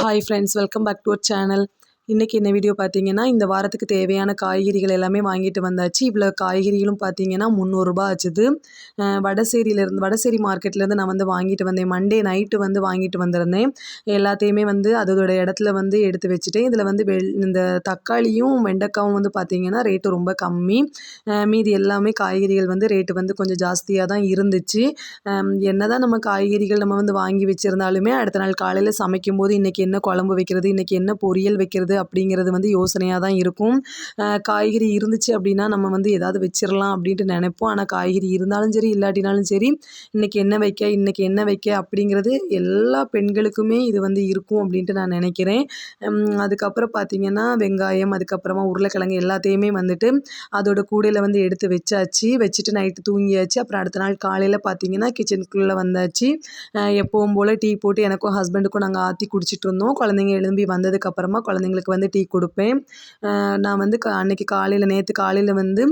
Hi friends, welcome back to our channel. இன்றைக்கி என்ன video பார்த்தீங்கன்னா, இந்த வாரத்துக்கு தேவையான காய்கறிகள் எல்லாமே வாங்கிட்டு வந்தாச்சு. இவ்வளோ காய்கறிகளும் பார்த்தீங்கன்னா ரூ. 300 ஆச்சுது. வடசேரி மார்க்கெட்லேருந்து நான் வந்து வாங்கிட்டு வந்தேன். மண்டே நைட்டு வந்து வாங்கிட்டு வந்திருந்தேன். எல்லாத்தையுமே வந்து அதோட இடத்துல வந்து எடுத்து வச்சுட்டேன். இதில் வந்து இந்த தக்காளியும் வெண்டைக்காவும் வந்து பார்த்தீங்கன்னா ரேட்டு ரொம்ப கம்மி. மீதி எல்லாமே காய்கறிகள் வந்து ரேட்டு வந்து கொஞ்சம் ஜாஸ்தியாக தான் இருந்துச்சு. என்னதான் நம்ம காய்கறிகள் நம்ம வந்து வாங்கி வச்சுருந்தாலுமே அடுத்த நாள் காலையில் சமைக்கும்போது இன்றைக்கி என்ன குழம்பு வைக்கிறது, இன்றைக்கி என்ன பொரியல் வைக்கிறது அப்படிங்கிறது வந்து யோசனையாக தான் இருக்கும். காய்கறி இருந்துச்சு அப்படின்னா நம்ம வந்து ஏதாவது வச்சிடலாம் அப்படின்ட்டு நினைப்போம். ஆனால் காய்கறி இருந்தாலும் சரி இல்லாட்டினாலும் சரி இன்றைக்கி என்ன வைக்க அப்படிங்கிறது எல்லா பெண்களுக்குமே இது வந்து இருக்கும் அப்படின்ட்டு நான் நினைக்கிறேன். அதுக்கப்புறம் பார்த்திங்கன்னா வெங்காயம், அதுக்கப்புறமா உருளைக்கிழங்கு எல்லாத்தையுமே வந்துட்டு அதோட கூடையில் வந்து எடுத்து வச்சுட்டு நைட்டு தூங்கியாச்சு. அப்புறம் அடுத்த நாள் காலையில் பார்த்திங்கன்னா கிச்சனுக்குள்ளே வந்தாச்சு. எப்பவும் போல் டீ போட்டு எனக்கும் ஹஸ்பண்டுக்கும் நாங்கள் ஆற்றி குடிச்சிட்டு இருந்தோம். குழந்தைங்க எழும்பி வந்ததுக்கப்புறமா குழந்தைங்களுக்கு வந்து டீ கொடுப்பேன். நான் வந்து நேற்று காலையில் வந்து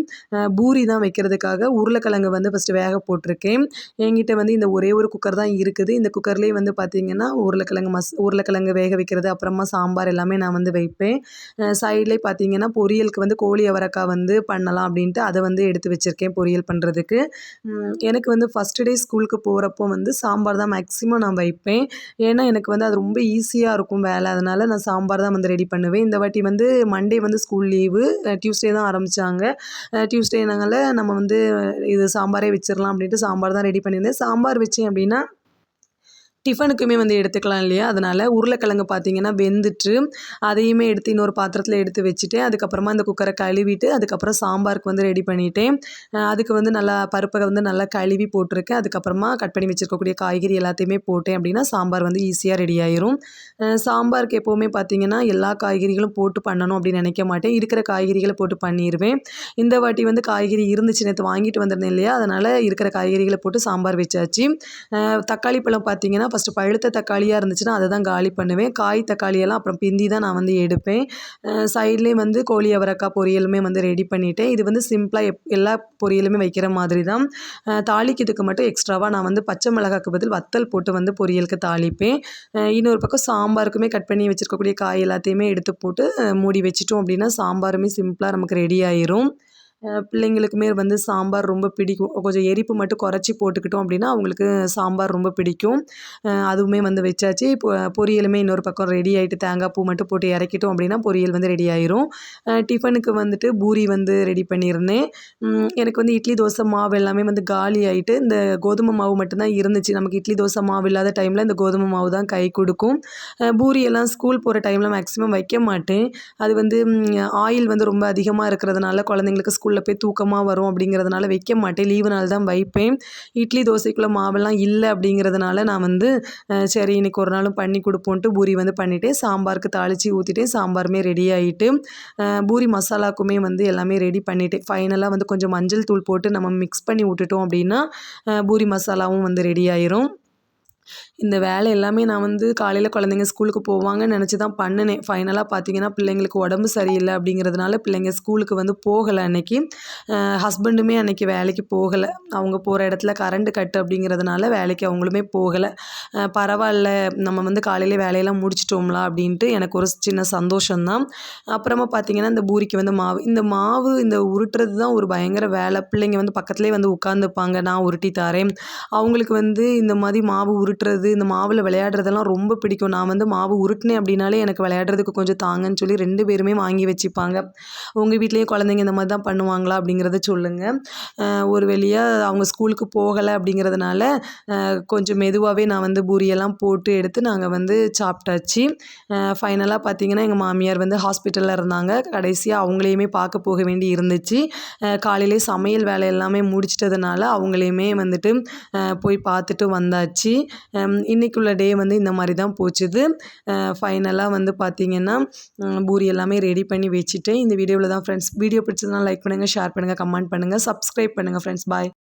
பூரி தான் வைக்கிறதுக்காக உருளைக்கிழங்கு வந்து ஃபஸ்ட்டு வேக போட்டிருக்கேன். என்கிட்ட வந்து இந்த ஒரே ஒரு குக்கர் தான் இருக்குது. இந்த குக்கர்லேயே வந்து பார்த்திங்கன்னா உருளைக்கிழங்கு வேக வைக்கிறது, அப்புறமா சாம்பார் எல்லாமே நான் வந்து வைப்பேன். சைட்லேயே பார்த்திங்கன்னா பொரியலுக்கு வந்து கோழி அவரைக்காய் வந்து பண்ணலாம் அப்படின்ட்டு அதை வந்து எடுத்து வச்சுருக்கேன் பொரியல் பண்ணுறதுக்கு. எனக்கு வந்து ஃபஸ்ட்டு டே ஸ்கூலுக்கு போகிறப்போ வந்து சாம்பார் தான் மேக்ஸிமம் நான் வைப்பேன். ஏன்னா எனக்கு வந்து அது ரொம்ப ஈஸியாக இருக்கும் வேலை. அதனால் நான் சாம்பார் தான் வந்து ரெடி பண்ணுவேன். இந்த வாட்டி வந்து மண்டே வந்து ஸ்கூல் லீவு, டியூஸ்டே தான் ஆரம்பித்தாங்க. டியூஸ்டேனால நம்ம வந்து இது சாம்பாரே வச்சிடலாம் அப்படின்ட்டு சாம்பார் தான் ரெடி பண்ணியிருந்தேன். சாம்பார் வச்சேன் அப்படின்னா டிஃபனுக்குமே வந்து எடுத்துக்கலாம் இல்லையா? அதனால் உருளைக்கிழங்கு பார்த்திங்கன்னா வெந்துட்டு அதையுமே எடுத்து இன்னொரு பாத்திரத்தில் எடுத்து வச்சுட்டேன். அதுக்கப்புறமா இந்த குக்கரை கழுவிட்டு அதுக்கப்புறம் சாம்பாருக்கு வந்து ரெடி பண்ணிட்டேன். அதுக்கு வந்து நல்லா பருப்பை வந்து நல்லா கழுவி போட்டிருக்கேன். அதுக்கப்புறமா கட் பண்ணி வச்சுருக்கக்கூடிய காய்கறி எல்லாத்தையுமே போட்டேன் அப்படின்னா சாம்பார் வந்து ஈஸியாக ரெடி ஆயிரும். சாம்பாருக்கு எப்போவுமே பார்த்திங்கன்னா எல்லா காய்கறிகளும் போட்டு பண்ணணும் அப்படின்னு நினைக்க மாட்டேன். இருக்கிற காய்கறிகளை போட்டு பண்ணிடுவேன். இந்த வாட்டி வந்து காய்கறி இருந்துச்சு, நேற்று வாங்கிட்டு வந்திருந்தேன் இல்லையா? அதனால் இருக்கிற காய்கறிகளை போட்டு சாம்பார் வச்சாச்சு. தக்காளி பழம் பார்த்திங்கன்னா ஃபஸ்ட்டு பழுத்த தக்காளியாக இருந்துச்சுன்னா அதை தான் காலி பண்ணுவேன். காய் தக்காளியெல்லாம் அப்புறம் பிந்தி தான் நான் வந்து எடுப்பேன். சைட்லேயே வந்து கோழி அவரைக்காய் பொரியலுமே வந்து ரெடி பண்ணிவிட்டேன். இது வந்து சிம்பிளாக எல்லா பொரியலுமே வைக்கிற மாதிரி தான். தாளிக்கிறதுக்கு மட்டும் எக்ஸ்ட்ராவாக நான் வந்து பச்சை மிளகாய்க்கு பதில் வத்தல் போட்டு வந்து பொரியலுக்கு தாளிப்பேன். இன்னொரு பக்கம் சாம்பாருக்குமே கட் பண்ணி வச்சுருக்கக்கூடிய காய் எல்லாத்தையுமே எடுத்து போட்டு மூடி வச்சிட்டோம் அப்படின்னா சாம்பாருமே சிம்பிளாக நமக்கு ரெடி ஆயிரும். பிள்ளைங்களுக்குமே வந்து சாம்பார் ரொம்ப பிடிக்கும். கொஞ்சம் எரிப்பு மட்டும் குறைச்சி போட்டுக்கிட்டோம் அப்படின்னா அவங்களுக்கு சாம்பார் ரொம்ப பிடிக்கும். அதுவுமே வந்து வச்சாச்சு. இப்போ பொரியலுமே இன்னொரு பக்கம் ரெடி ஆகிட்டு தேங்காய் பூ மட்டும் போட்டு இறக்கிட்டோம் அப்படின்னா பொரியல் வந்து ரெடி ஆயிரும். டிஃபனுக்கு வந்துட்டு பூரி வந்து ரெடி பண்ணியிருந்தேன். எனக்கு வந்து இட்லி தோசை மாவு எல்லாமே வந்து காலி ஆகிட்டு இந்த கோதுமை மாவு மட்டும்தான் இருந்துச்சு. நமக்கு இட்லி தோசை மாவு இல்லாத டைமில் இந்த கோதுமை மாவு தான் கை கொடுக்கும். பூரியெல்லாம் ஸ்கூல் போகிற டைமில் மேக்ஸிமம் வைக்க மாட்டேன். அது வந்து ஆயில் வந்து ரொம்ப அதிகமாக இருக்கிறதுனால குழந்தைங்களுக்கு ஸ்கூலில் போய் தூக்கமாக வரும் அப்படிங்கிறதுனால வைக்க மாட்டேன். லீவு நாள் தான் வைப்பேன். இட்லி தோசைக்குள்ளே மாவெல்லாம் இல்லை அப்படிங்கிறதுனால நான் வந்து சரி இன்றைக்கி ஒரு நாளும் பண்ணி கொடுப்போன்ட்டு பூரி வந்து பண்ணிவிட்டேன். சாம்பாருக்கு தாளித்து ஊற்றிட்டேன். சாம்பாருமே ரெடி ஆகிட்டு பூரி மசாலாக்குமே வந்து எல்லாமே ரெடி பண்ணிவிட்டேன். ஃபைனலாக வந்து கொஞ்சம் மஞ்சள் தூள் போட்டு நம்ம மிக்ஸ் பண்ணி விட்டுட்டோம் அப்படின்னா பூரி மசாலாவும் வந்து ரெடி ஆயிரும். இந்த வேலை எல்லாமே நான் வந்து காலையில் குழந்தைங்க ஸ்கூலுக்கு போவாங்கன்னு நினச்சி தான் பண்ணினேன். ஃபைனலாக பார்த்திங்கன்னா பிள்ளைங்களுக்கு உடம்பு சரியில்லை அப்படிங்கிறதுனால பிள்ளைங்க ஸ்கூலுக்கு வந்து போகலை அன்னைக்கு. ஹஸ்பண்டுமே அன்றைக்கி வேலைக்கு போகலை. அவங்க போகிற இடத்துல கரண்ட் கட்டு அப்படிங்கிறதுனால வேலைக்கு அவங்களுமே போகலை. பரவாயில்ல நம்ம வந்து காலையிலே வேலையெல்லாம் முடிச்சிட்டோம்லா அப்படின்ட்டு எனக்கு ஒரு சின்ன சந்தோஷம்தான். அப்புறமா பார்த்திங்கன்னா இந்த பூரிக்கு வந்து மாவு இந்த உருட்டுறது தான் ஒரு பயங்கர வேலை. பிள்ளைங்க வந்து பக்கத்துலேயே வந்து உட்காந்துப்பாங்க, நான் உருட்டி தாரேன். அவங்களுக்கு வந்து இந்த மாதிரி மாவு உருட்டுறது, இந்த மாவில் விளையாடுறதெல்லாம் ரொம்ப பிடிக்கும். நான் வந்து மாவு உருட்டினேன் அப்படின்னாலே எனக்கு விளையாடுறதுக்கு கொஞ்சம் தாங்கன்னு சொல்லி 2 பேருமே வாங்கி வச்சுப்பாங்க. உங்கள் வீட்லேயும் குழந்தைங்க இந்த மாதிரி தான் பண்ணுவாங்களா அப்படிங்கிறத சொல்லுங்கள். ஒரு வழியாக அவங்க ஸ்கூலுக்கு போகலை அப்படிங்கிறதுனால கொஞ்சம் மெதுவாகவே நான் வந்து பூரியெல்லாம் போட்டு எடுத்து நாங்கள் வந்து சாப்பிட்டாச்சு. ஃபைனலாக பார்த்திங்கன்னா எங்கள் மாமியார் வந்து ஹாஸ்பிட்டலில் இருந்தாங்க. கடைசியாக அவங்களையுமே பார்க்க போக வேண்டி இருந்துச்சு. காலையிலே சமையல் வேலை எல்லாமே முடிச்சிட்டதுனால அவங்களையுமே வந்துட்டு போய் பார்த்துட்டு வந்தாச்சு. இன்றைக்குள்ள டே வந்து இந்த மாதிரி தான் போச்சுது. ஃபைனலாக வந்து பார்த்திங்கன்னா பூரி எல்லாமே ரெடி பண்ணி வச்சுட்டேன். இந்த வீடியோவில் தான் ஃப்ரெண்ட்ஸ். வீடியோ பிடிச்சதுனா லைக் பண்ணுங்கள், ஷேர் பண்ணுங்கள், கமெண்ட் பண்ணுங்கள், சப்ஸ்கிரைப் பண்ணுங்கள் ஃப்ரெண்ட்ஸ். பாய்.